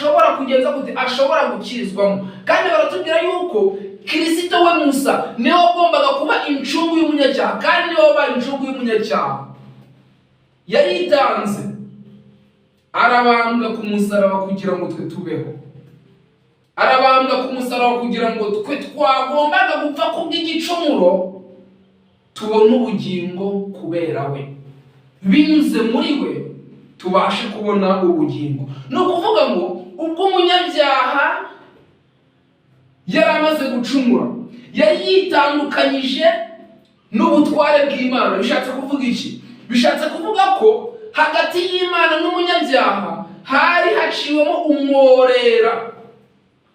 ashobora kugenza gute, ashobora gukirizwamo. Kandi baratubwira yuko Kristo we Musa niwe wagombaga kuba incungu y'umunyacyaha, kandi niwe wabaye incungu y'umunyacyaha. Yaritanze, arabambwa ku musaraba kugira ngo twe tubeho, arabambwa ku musaraba kugira ngo twe twagombaga gupfa kubw'igicumuro tubone ubugingo kubera we, binyuze muri we tubashe kubona ubugingo. Ni ukuvuga ngo ubwo umunyabyaha yari amaze gucumura, yari yitandukanyije n'ubutware bw'Imana. Bishatse kuvuga iki? Bishatse kuvuga ko hagati y'Imana n'umunyabyaha hari haciwemo umworera.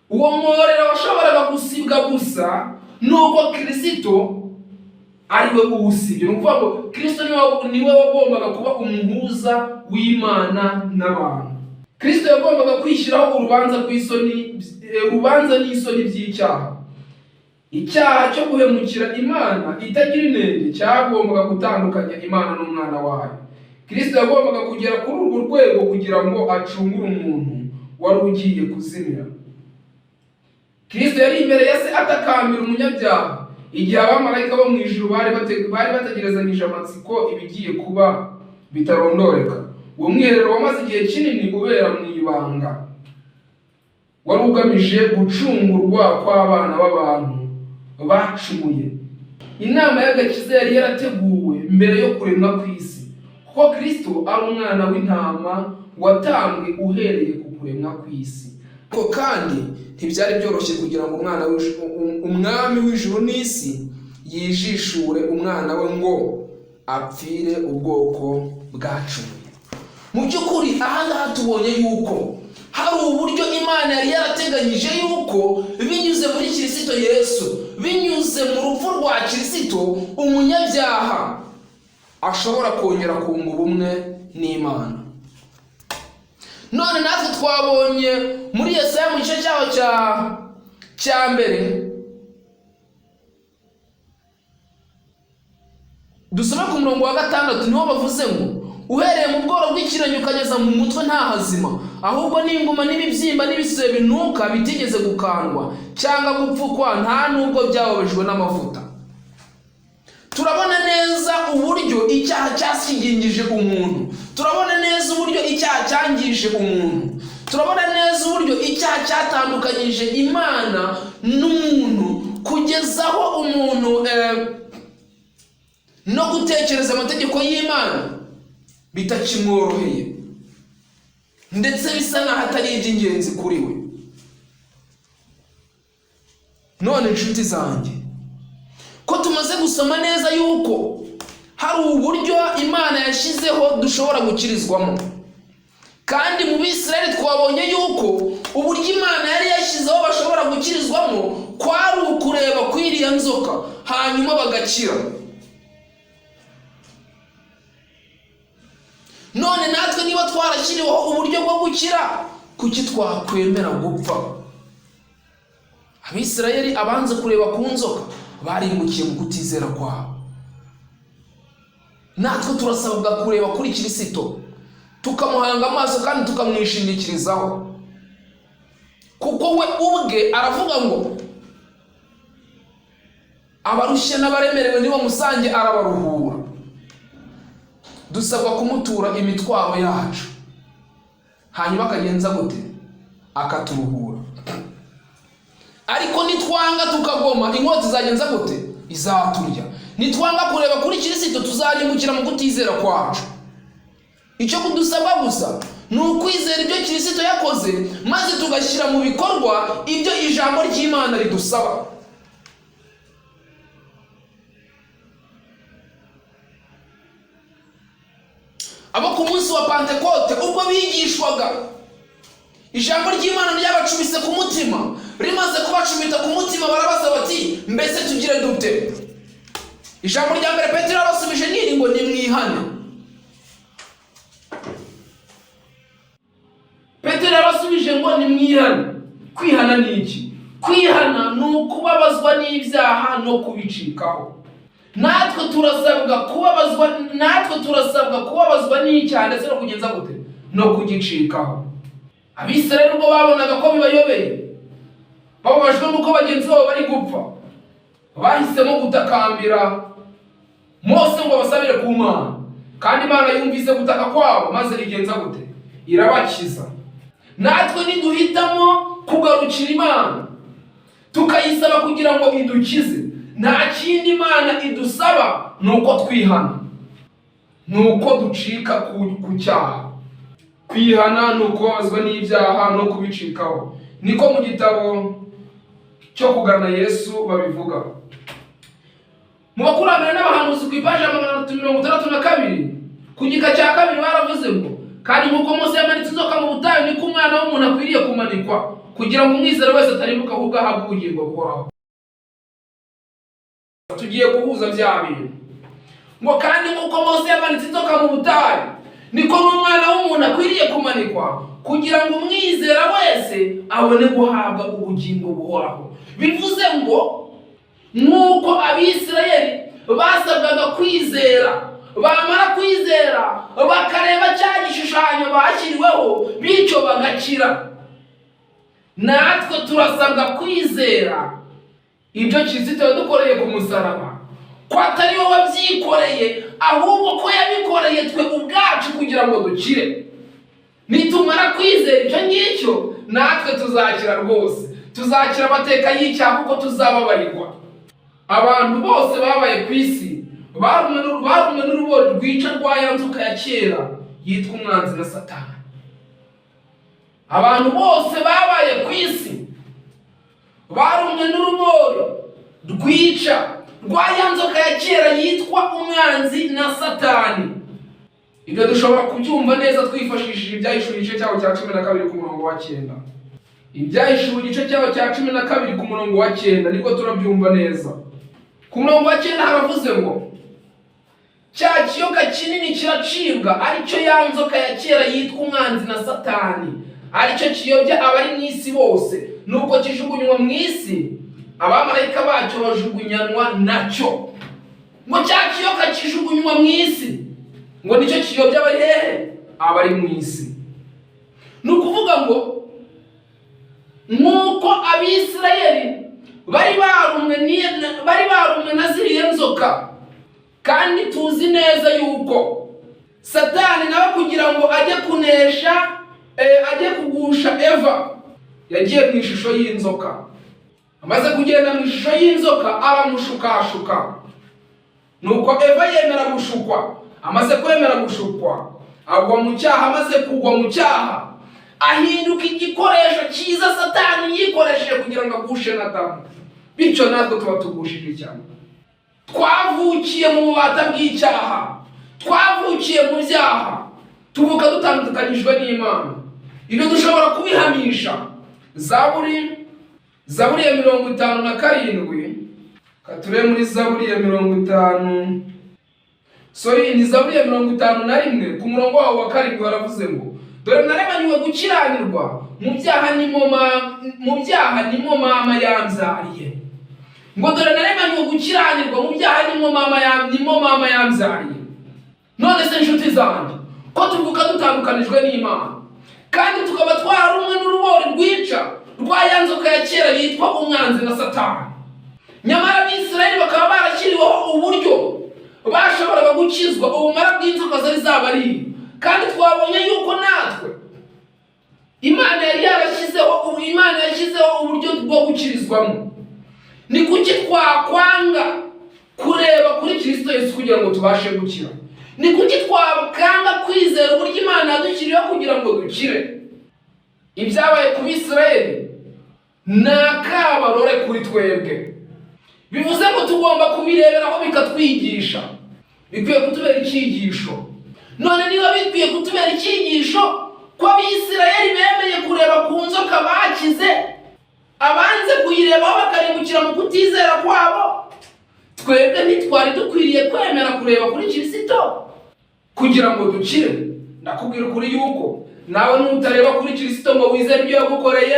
Uwo mworera washoboraga gusibwa gusa nuko Kristo ari we uwusibye. Ni ukuvuga ngo Kristo niwe wagombaga kuba umuhuza w'Imana n'abantu. Kristo yagombaga kwishyiraho urubanza n'isoni by'icyaha. Icyaha cyo guhemukira Imana itagira inenge cyagombaga gutandukanya Imana n'umwana wayo. Kristo yagombaga kugera kuri urwo rwego kugira ngo acungure umuntu wari ugiye kuzimira. Kristo yari imbere ya se atakambira umunyabyaha, igihe abamarayika bo mu ijuru bari bategerezanyije amatsiko ibigiye kuba bitarondoreka. Uwo mwiherero wamaze igihe kinini ubera mu ibanga, wari ugamije gucungurwa kw'abana b'abantu bacumuye. Inama y'agakiza yari yarateguwe mbere yo kuremwa kw'isi, kuko Kristo ari umwana w'intama watambwe uhereye ku kuremwa kw'isi. Ko kandi ntibyari byoroshye kugira ngo umwami w'ijuru n'isi yijishure umwana we ngo apfire ubwoko bwacumuye. Mu by'ukuri ahangaha tubonye yuko hari uburyo Imana yari yarateganyije yuko binyuze muri Kristo Yesu, binyuze mu rupfu rwa Kristo, umunyabyaha ashobora kongera kunga ubumwe n'Imana. None natwe twabonye muri Yesaya mu gice cyaho cya mbere, dusoma ku murongo wa 6, niho bavuze ngo uhereye mu bworo bw'ikirenge ukageza mu mutwe nta hazima, ahubwo n'inguma n'ibibyimba n'ibisebe binuka bitigeze gukandwa cyangwa gupfukwa, nta nubwo byababajwe n'amavuta. Turabona neza uburyo icyaha cyasingingije umuntu, turabona neza uburyo icyaha cyangije umuntu, turabona neza uburyo icyaha cyatandukanyije Imana n'umuntu, kugezaho umuntu no gutekereza amategeko y'Imana bitakimworoheye, ndetse bisa nkaho atari iby'ingenzi kuri we. None inshuti zanjye, ko tumaze gusoma neza yuko hari uburyo Imana yashyizeho dushobora gukirizwamo, kandi mu Bisirayeli twabonye yuko uburyo Imana yari yashyizeho bashobora gukirizwamo kwari ukureba kw'iriya nzoka hanyuma bagakira. None natwe niba twarashyiriweho uburyo bwo gukira, kuki twakwemera gupfa? Abisirayeli abanze kureba ku nzoka barimbukiye mu kutizera kwabo. Natwe turasabwa kureba kuri Kristo, tukamuhanga amaso kandi tukamwishingikirizaho, kuko we ubwe aravuga ngo abarushye n'abaremerewe nibo musange arabaruhura. Dusabwa kumutura imitwaro yacu, hanyuma akagenza gute? Akaturuhura. Ariko nitwanga tukagoma, inkota izagenza gute? Izaturya. Nitwanga kureba kuri Kristo, tuzarimbukira mu kutizera kwacu. Icyo kudusaba gusa ni ukwizera ibyo Kristo yakoze, maze tugashyira mu bikorwa ibyo ijambo ry'Imana ridusaba. Abo ku munsi wa Pentekote ubwo bigishwaga, ijambo ry'Imana ryabacumise ku mutima, rimaze kubacumita ku mutima barabaza bati, mbese tugire dute? Ijambo rya mbere Petero abasubije niri ngo nimwihane. Petero abasubije ngo nimwihane. Kwihana ni iki? Kwihana ni ukubabazwa n'ibyaha no kubicikaho. Natwe turasabwa kubabazwa n'icyaha ndetse no kugenza gute? No kugicikaho. Abisirayeli ubwo babonaga ko bibayobeye, bababajwe nuko bagenzi babo bari gupfa, bahisemo gutakambira Mose ngo basabire ku Mana. Kandi Imana yumvise gutaka kwabo maze igenza gute? Irabakiza. Natwe niduhitamo kugarukira Imana tukayisaba kugira ngo idukize, nta kindi Imana idusaba nuko twihana, nuko ducika ku cyaha. Kwihana nuko bazwa n'ibyaha no kubicikaho. Niko mu gitabo cyo kugana Yesu babivuga. Mu bakurambere n'abahanuzi ku ipaji ya 362 ku gika cya 2 baravuze ngo, kandi nk'uko Mose yamanitse inzoka mu butayu, niko Umwana w'umuntu akwiriye kumanikwa, kugira ngo umwizera wese atarimbuka ahubwo ahabwe ubugingo buhoraho. Tugiye guhuza bya bintu ngo, kandi nk'uko Mose yamanitse inzoka mu butayu, niko n'Umwana w'umuntu akwiriye kumanikwa, kugira ngo umwizera wese abone guhabwa ubugingo buhoraho. Bivuze ngo nk'uko Abisirayeli basabwaga kwizera, bamara kwizera bakareba cya gishushanyo bashyiriweho bityo bagakira, natwe turasabwa kwizera ibyo Kristo yadukoreye ku musaraba, ko atari we wabyikoreye ahubwo ko yabikoreye twe ubwacu kugira ngo dukire. Nitumara kwizera icyo ngicyo natwe tuzakira rwose, tuzakira amateka y'icyaha kuko tuzababarirwa. Abantu bose babaye ku isi barumwe n'urubori rwica rwa ya nzoka ya kera yitwa umwanzi na Satani. Abantu bose babaye ku isi barumwe n'urubori rwica rwa ya nzoka ya kera yitwa umwanzi na Satani. Ibyo dushobora kubyumva neza twifashishije Ibyahishuwe igice cyaho cya 12 ku murongo wa 9. Ibyahishuwe igice cyaho cya 12 ku murongo wa 9 niko turabyumva neza. Ku murongo wa 9 haravuze ngo, cya kiyoka kinini kiracibwa, aricyo ya nzoka ya kera yitwa umwanzi na Satani, aricyo kiyobya abari mu isi bose, nuko kijugunywa mu isi, abamarayika bacyo bajugunyanwa nacyo. Ngo cya kiyoka kijugunywa mu isi, ngo nicyo kiyobya abari hehe? Abari mu isi. Ni ukuvuga ngo nk'uko Abisirayeli bari barumwe na ziriya nzoka, kandi tuzi neza yuko Satani nawe kugira ngo ajye kunesha, ajye kugusha Eva, yagiye mu ishusho y'inzoka. Amaze kugenda mu ishusho y'inzoka aramushukashuka, nuko Eva yemera gushukwa. Amaze kwemera gushukwa agwa mu cyaha. Amaze kugwa mu cyaha ahinduka igikoresho cyiza Satani yikoresheje kugira ngo agushe na Adamu. Bityo natwe tuba tugushije cyane. Twavukiye mu bubata bw'icyaha, twavukiye mu byaha, tuvuka dutandukanyijwe n'Imana. Ibyo dushobora kubihamisha Zaburi ya 57. Kature muri Zaburi ya 50. Ni Zaburi ya 51 ku murongo wa 7 haravuze ngo, dore naremanywe gukiranirwa, mu byaha nimo mama yanzariye. Ngo dore naremanywe gukiranirwa, mu byaha nimo mama yanzariye. None se inshuti zanjye, ko tuvuka dutandukanijwe n'Imana, kandi tukaba twarumwe n'urubori rwica rwa ya nzoka ya kera yitwa umwanzi na Satani, nyamara Abisirayeli bakaba barashyiriweho uburyo bashoboraga gukizwa ubumara bw'inzoka zari zabariye. Kandi twabonye yuko natwe Imana yashyizeho uburyo bwo gukirizwamo. Ni kuki twakwanga kureba kuri Kristo Yesu kugira ngo tubashe gukira? Ni kuki twakanga kwizera uburyo Imana yadushyiriyeho kugira ngo dukire? Ibyabaye ku Bisirayeli ni akabarore kuri twebwe. Bivuze ngo tugomba kubireberaho bikatwigisha, bikwiye kutubera icyigisho. None niba bikwiye kutubera icyigisho ko Abisirayeli bemeye kureba ku nzoka bakize, abanze kuyirebaho bakarimbukira mu kutizera kwabo, twebwe ntitwari dukwiriye kwemera kureba kuri Kristo kugira ngo dukire? Ndakubwira ukuri yuko nawe nutareba kuri Kristo ngo wizere ibyo yagukoreye,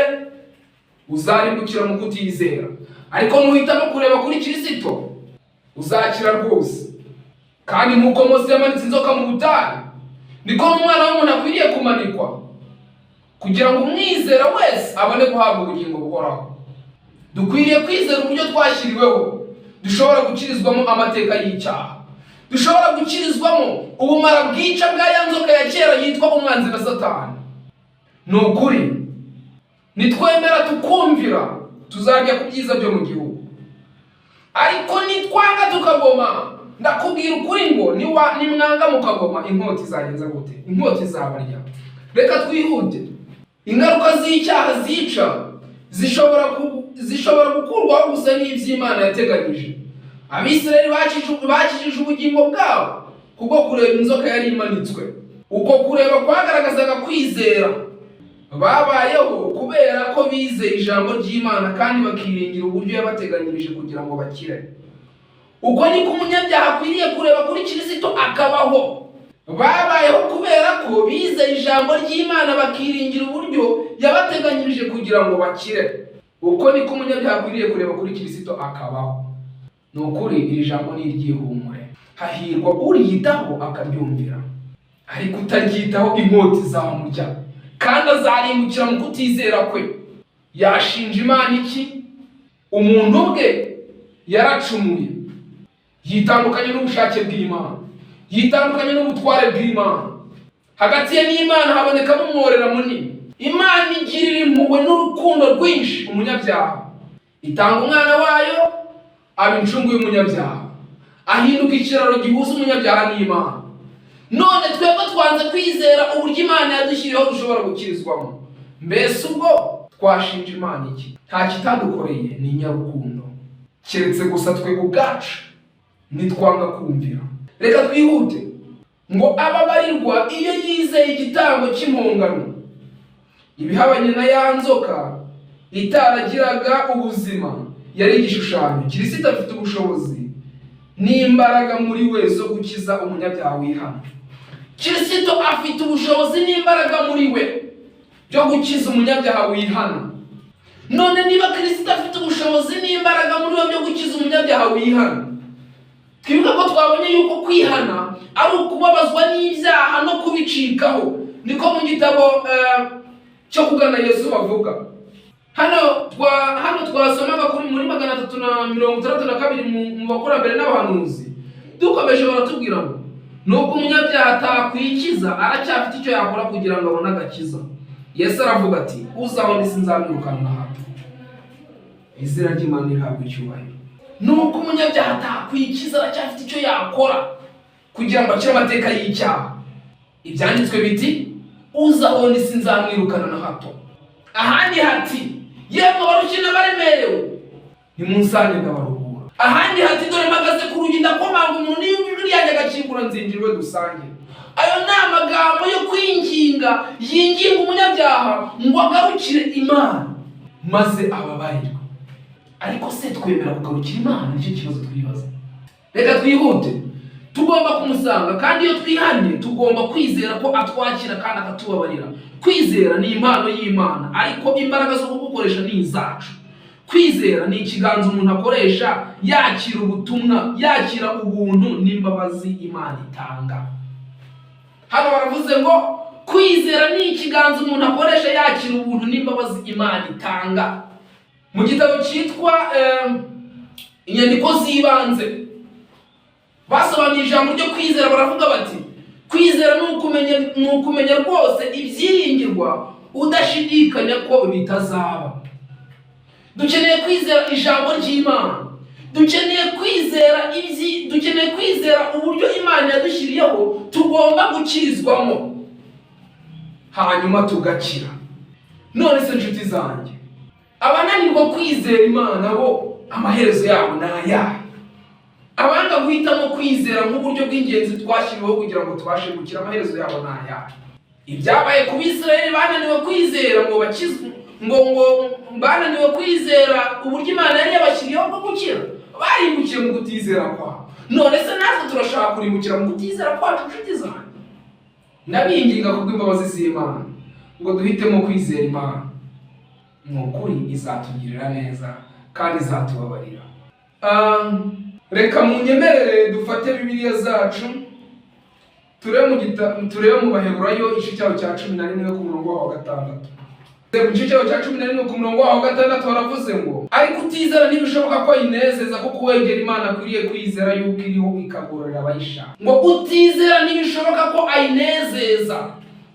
uzarimbukira mu kutizera. Ariko nuhitamo kureba kuri Kristo uzakira rwose. Kandi nk'uko Mose yamanitse inzoka mu butayu, niko n'Umwana w'umuntu akwiriye kumanikwa, kugira ngo umwizera wese abone guhabwa ubugingo buhoraho. Dukwiriye kwizera uburyo twashyiriweho dushobora gukirizwamo amateka y'icyaha, dushobora gukirizwamo ubumara bwica bwa ya nzoka ya kera yitwa umwanzi na Satani. Ni ukuri nitwemera tukumvira tuzajya ku byiza byo mu gihugu, ariko nitwanga tukagoma, ndakubwira ukuri ngo nimwanga mukagoma, inkota izagenza gute? Inkota izabarya. Reka twihute. Ingaruka z'icyaha zica zishobora gukurwaho gusa n'iby'Imana yateganyije. Abisirayeli bakijije ubugingo bwabo kubwo kureba inzoka yari imanitswe. Uko kureba kwagaragazaga kwizera. Babayeho kubera ko bizeye ijambo ry'Imana kandi bakiringira uburyo yabateganyirije kugira ngo bakire. Uko niko umunyabyaha akwiriye kureba kuri Kristo akabaho. Babayeho kubera ko bizeye ijambo ry'Imana bakiringira uburyo yabateganyirije kugira ngo bakire. Uko niko umunyabyaha akwiriye kureba kuri Kristo akabaho. Ni ukuri iri jambo ni iry'ihumure. Hahirwa uryitaho akaryumvira, ariko utaryitaho inkota izamurya kandi azarimbukira mu kutizera kwe. Yashinja Imana iki? Umuntu ubwe yaracumuye, yitandukanye n'ubushake bw'Imana, yitandukanye n'ubutware bw'Imana. Hagati ye n'Imana habonekamo umworera munini. Imana igirira impuhwe n'urukundo rwinshi umunyabyaha, itanga umwana wayo aba incungu y'umunyabyaha, ahinduka ikiraro gihuza umunyabyaha n'Imana. None twebwe twanze kwizera uburyo Imana yadushyiriyeho dushobora gukirizwamo. Mbese ubwo twashinja Imana iki? Nta kitadukoreye, ni inyarukundo, keretse gusa twe ubwacu nitwanga kumvira. Reka twihute. Ngo ababarirwa iyo yizeye igitambo cy'impongano, ibihabanye na ya nzoka itaragiraga ubuzima yari igishushanyo. Kristo afite ubushobozi n'imbaraga muri we zo gukiza umunyabyaha wihana. Kristo afite ubushobozi n'imbaraga muri we byo gukiza umunyabyaha wihana. None niba Kristo afite ubushobozi n'imbaraga muri we byo gukiza umunyabyaha wihana, twibuka ko twabonye yuko kwihana ari ukubabazwa n'ibyaha no kubicikaho. Niko mu gitabo cyo kugana Yesu bavuga. Hano twasomaga kuri muri 362 mu bakurambere n'abahanuzi. Dukomeje baratubwira ngo nuko umunyabyaha atakwikiza aracyafite icyo yakora kugira ngo abone agakiza. Yesu aravuga ati, uzaho nsinzamwirukana na hato. Izina ry'Imana rihabwa icyubahiro. Nuko umunyabyaha atakwikiza aracyafite icyo yakora kugira ngo akire amateka y'icyaha. Ibyanditswe biti, uzaho nsinzamwirukana na hato. Ahandi hati, yemwe barushye n'abaremerewe, nimunsange ndabaruhura. Ahandi hati, dore mpagaze ku rugi ndakomanga, umuntu niyumva ijwi ryanjye agakingura nzinjirwe dusange. Ayo ni amagambo yo kwinginga, yinginga umunyabyaha ngo agarukire Imana maze ababarirwe. Ariko se twemera kugarukira Imana? Nicyo kibazo twibaza. Reka twihute. Tugomba kumusanga, kandi iyo twihanye tugomba kwizera ko atwakira kandi akatubabarira. Kwizera ni impano y'Imana, ariko imbaraga zo kugukoresha ni izacu. Kwizera ni ikiganza umuntu akoresha yakira ubutumwa, yakira ubuntu n'imbabazi Imana itanga. Hano baravuze ngo kwizera ni ikiganza umuntu akoresha yakira ubuntu n'imbabazi Imana itanga. Mu gitabo cyitwa inyandiko z'ibanze basobanuye ijambo ryo kwizera, baravuga bati, kwizera ni ukumenya rwose ibyiringirwa udashidikanya ko bitazaba. Dukeneye kwizera ijambo ry'Imana, dukeneye kwizera uburyo Imana yadushyiriyeho tugomba gukirizwamo, hanyuma tugakira. None se nshuti zanjye, abananirwa kwizera Imana bo amaherezo yabo ni ayahe? Abanga guhitamo kwizera nk'uburyo bw'ingenzi twashyiriweho kugira ngo tubashe gukira, amaherezo yabo ni ayahe? Ibyabaye ku Bisirayeli, bananiwe kwizera ngo bakizwe, bananiwe kwizera uburyo Imana yari yabashyiriyeho bwo gukira, barimbukiye mu kutizera kwabo. None se natwe turashaka kurimbukira mu kutizera kwacu nshuti zanjye? Ndabinginga kubw'imbabazi z'Imana ngo duhitemo kwizera Imana. Ni ukuri izatugirira neza kandi izatubabarira. Reka munyemerere dufate Bibiliya zacu turebe mu Baheburayo igice cyaho cya 11 ku murongo wa 6. Mu gice cyaho cya 11 ku murongo wa 6 baravuze ngo ariko utizera ntibishoboka ko inezeza kuko uwegera Imana akwiriye kwizera yuko iriho ikagororera abayishaka. Ngo utizera ntibishoboka ko ayinezeza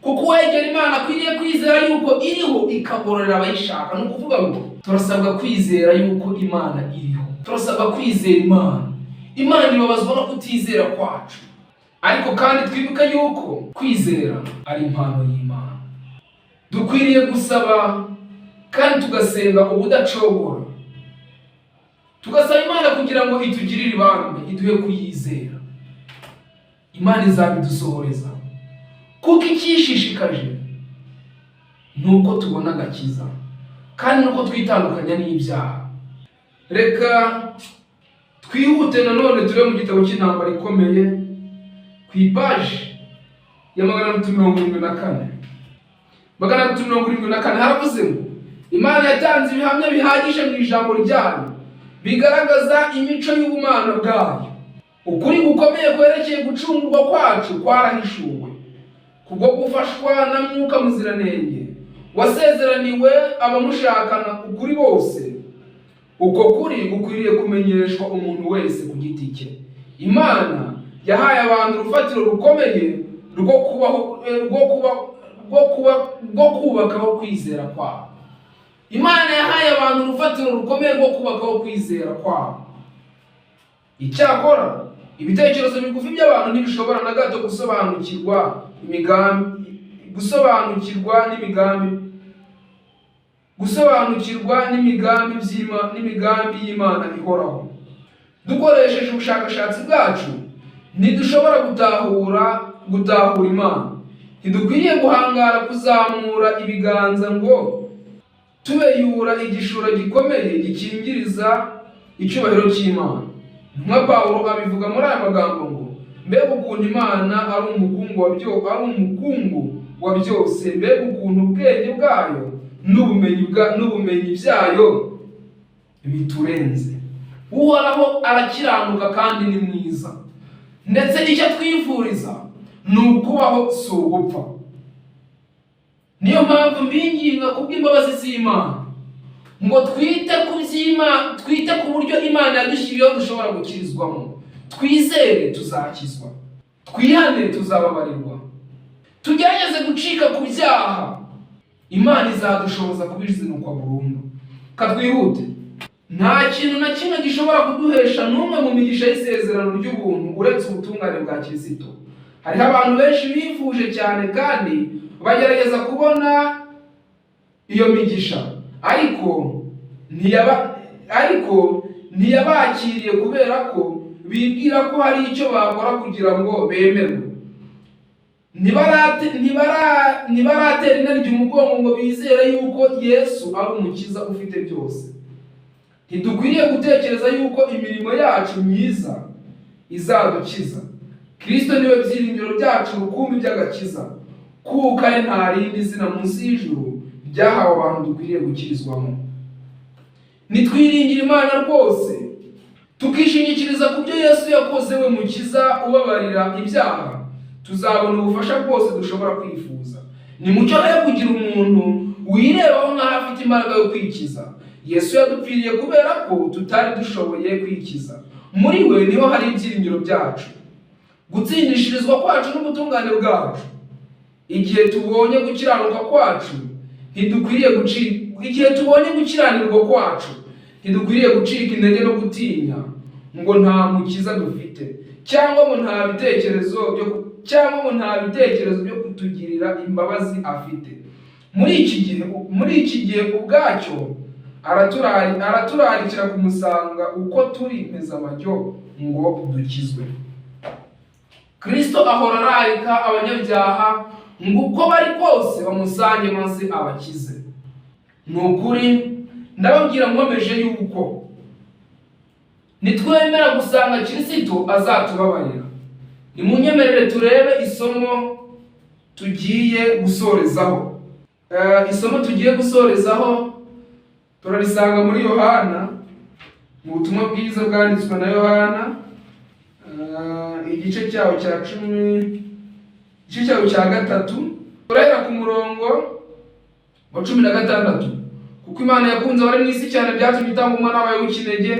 kuko uwegera Imana akwiriye kwizera yuko iriho ikagororera abayishaka. Ni ukuvuga ngo turasabwa kwizera yuko Imana iriho, turasabwa kwizera Imana. Imana ibabazwa no kutizera kwacu, ariko kandi twibuka yuko kwizera ari impano y'Imana. Dukwiriye gusaba kandi tugasenga ubudacogora, tugasaba Imana kugira ngo itugirire ibambe, iduhe kuyizera. Imana izabidusohoreza kuko icyishishikaje nuko tubona agakiza kandi nuko twitandukanya n'ibyaha. Reka twihute nanone turebe mu gitabo cy'intambara ikomeye ku ipaji ya 674. 674 haravuze ngo Imana yatanze ibihamya bihagije mu ijambo ryayo bigaragaza imico y'ubumana bwayo. Ukuri gukomeye kwerekeye gucungurwa kwacu kwarahishuwe kubwo gufashwa na Mwuka Muziranenge wasezeraniwe abamushakana ukuri bose. Uko kuri gukwiriye kumenyeshwa umuntu wese ku giti cye. Imana yahaye abantu urufatiro rukomeye rwo kubakaho kwizera kwabo. Imana yahaye abantu urufatiro rukomeye rwo kubakaho kwizera kwabo. Icyakora ibitekerezo bigufi by'abantu ntibishobora na gato gusobanukirwa n'imigambi y'Imana ihoraho. Dukoresheje ubushakashatsi bwacu ntidushobora gutahura Imana. Ntidukwiriye guhangara kuzamura ibiganza ngo tubeyura igishura gikomeye gikingiriza icyubahiro cy'Imana. Nka Pawulo abivuga muri aya magambo ngo mbega ukuntu Imana ari umukungu wa byose, mbega ukuntu ubwenge bwayo n'ubumenyi byayo biturenze. Uhoraho arakiranuka kandi ni mwiza, ndetse icyo twifuriza ni ukubaho si ugupfa. Niyo mpamvu mbinginga kubw'imbabazi z'Imana ngo twite ku buryo Imana yadushyiriyeho dushobora gukirizwamo. Twizere tuzakizwa, twihane tuzababarirwa, tugerageze gucika ku byaha, Imana izadushoboza kubizinukwa burundu. Katwihute. Nta kintu na kimwe gishobora kuduhesha n'umwe mu migisha y'isezerano ry'ubuntu uretse ubutungane bwa Kristo. Hariho abantu benshi bifuje cyane kandi bagerageza kubona iyo migisha, ariko ntiyabakiriye kubera ko bibwira ko hari icyo bakora kugira ngo bemerwe. Ntibaratera inaryo umugongo ngo bizere yuko Yesu ari umukiza ufite byose. Ntidukwiriye gutekereza yuko imirimo yacu myiza izadukiza. Kristo niwe byiringiro byacu rukumbi by'agakiza, kuko ari nta rindi zina munsi y'ijuru ryahawe abantu dukwiriye gukirizwamo. Nitwiringira Imana rwose, tukishingikiriza ku byo Yesu yakoze we mukiza ubabarira ibyaha, tuzabona ubufasha bwose dushobora kwifuza. Ni mucyo rero kugira umuntu wirebaho nk'aho afite imbaraga yo kwikiza. Yesu yadupfiriye kubera ko tutari dushoboye kwikiza. Muri we niho hari ibyiringiro byacu, gutsindishirizwa kwacu n'ubutungane bwacu. Igihe tubonye gukiranirwa kwacu ntidukwiriye gucika intege no gutinya ngo nta mukiza dufite, cyangwa ngo nta bitekerezo byo kutugirira imbabazi afite. Muri iki gihe ubwacyo araturarikira kumusanga uko turi impezamajyo ngo dukizwe. Kristo ahora ararika abanyabyaha ngo uko bari kose bamusange maze abakize. Ni ukuri ndababwira nkomeje yuko nitwemera gusanga Kristo azatubabarira. Nimunyemerere turebe isomo tugiye gusorezaho. Isomo tugiye gusorezaho turarisanga muri Yohana, mu butumwa bwiza bwanditswe na Yohana, igice cyaho cya 10 igice cya gatatu turahera ku murongo wa 16. Kuko Imana yakunze abari mu isi cyane byatumye itanga umwana wayo w'ikinege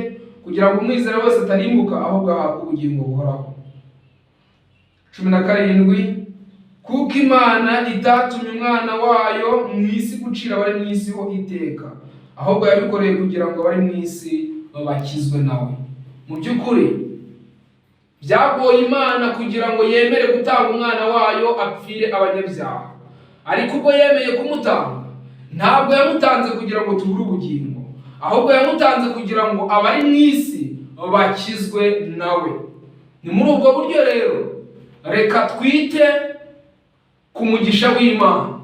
kugira ngo umwizera wese atarimbuka ahubwo ahabwe ubugingo buhoraho. 17. Kuko Imana itatumye umwana wayo mu isi gucira abari mu isi ho iteka, ahubwo yabikoreye kugira ngo abari mu isi bakizwe nawe. Mu by'ukuri byagoye Imana kugira ngo yemere gutanga umwana wayo apfire abanyabyaha, ariko ubwo yemeye kumutanga ntabwo yamutanze kugira ngo tubure ubugingo, ahubwo yamutanze kugira ngo abari mu isi bakizwe nawe. Ni muri ubwo buryo rero reka twite ku mugisha w'Imana,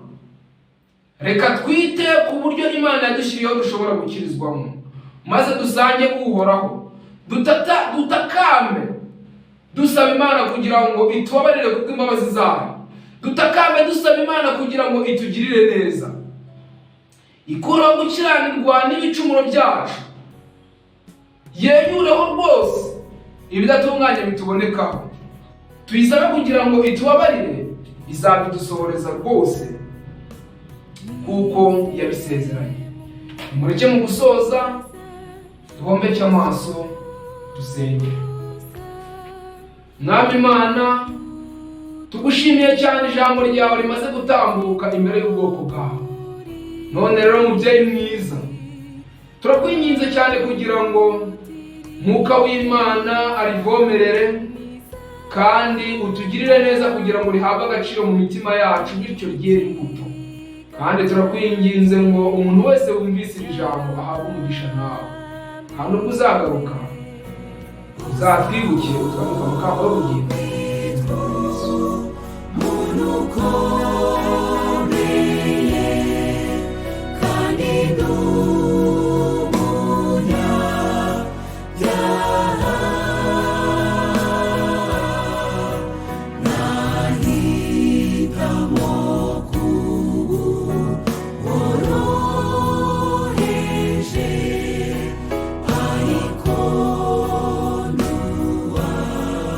reka twite ku buryo Imana yadushyiriyeho dushobora gukirizwamo, maze dusange uhoraho, dutakambe dusaba Imana kugira ngo itubabarire kubw'imbabazi zayo, dutakambe dusaba Imana kugira ngo itugirire neza, ikuraho gukiranirwa n'ibicumuro byacu, yenyureho rwose ibidatunganye bitubonekaho, tuyisabe kugira ngo itubabarire, izabidusohoreza rwose kuko yabisezeranye. Mureke mu gusoza duhombeke amaso dusenge. Mwami Imana, tugushimiye cyane ijambo ryawe rimaze gutambuka imbere y'ubwoko bwawe. None rero mubyeyi mwiza, turakwinginze cyane kugira ngo Mwuka w'Imana arivomerere kandi utugirire neza kugira ngo rihabwe agaciro mu mitima yacu, bityo ryere imbuto. Kandi turakwinginze ngo umuntu wese wumvise iri jambo ahabwe umugisha nawe, kandi ubwo uzagaruka uzatwibukire utwamuka mu kamba w'ubugingo.